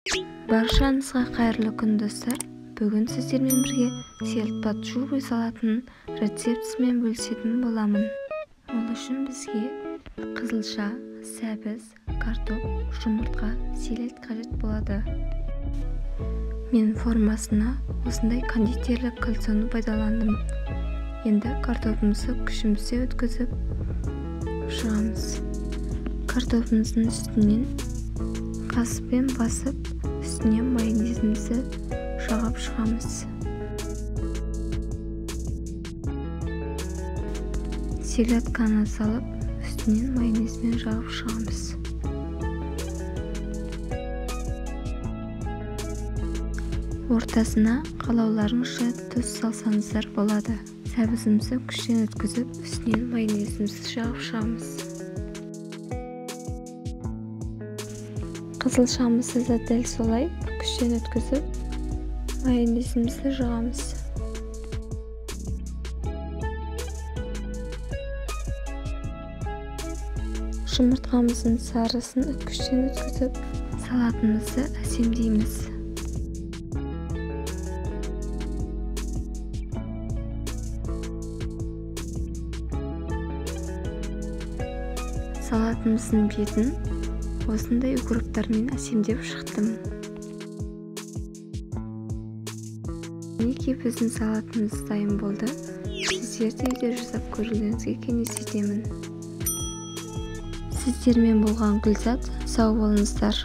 Баршаңызға қайырлы күн достар. Бүгін сіздермен бірге селтпат жуып салатын рецептісімен бөлісетін боламын. Ол үшін бізге қызылша, сәбіз, картоп, жұмыртқа, селед қажет болады. Мен формасына осындай кондитерлік кольцоны пайдаландым. Енді картопымызды күшімізде өткізіп шығамыз. Картопымыздың үстінен қаспен басып, үстіне майонезімізді жағып шығамыз. Селедканы салып, үстінен майонезбен жағып шығамыз. Ортасына қалауларыңызша тұз салсаңыздар болады. Сәбізімізді күштен өткізіп, үстінен майонезімізді жағып шығамыз. Қызылшамызды да дәл солай күштен өткізіп, майонезімізді жағамыз. Жұмыртқамыздың сарысын күштен өткізіп, салатымызды әсемдейміз. Салатымыздың бетін осындай укроптармен әсемдеп шықтым. Мінекей біздің салатымыз дайын болды. Сіздер де үйде жасап көрулеріңізге кеңес етемін. Сіздермен болған Гүлзат, сау болыңыздар.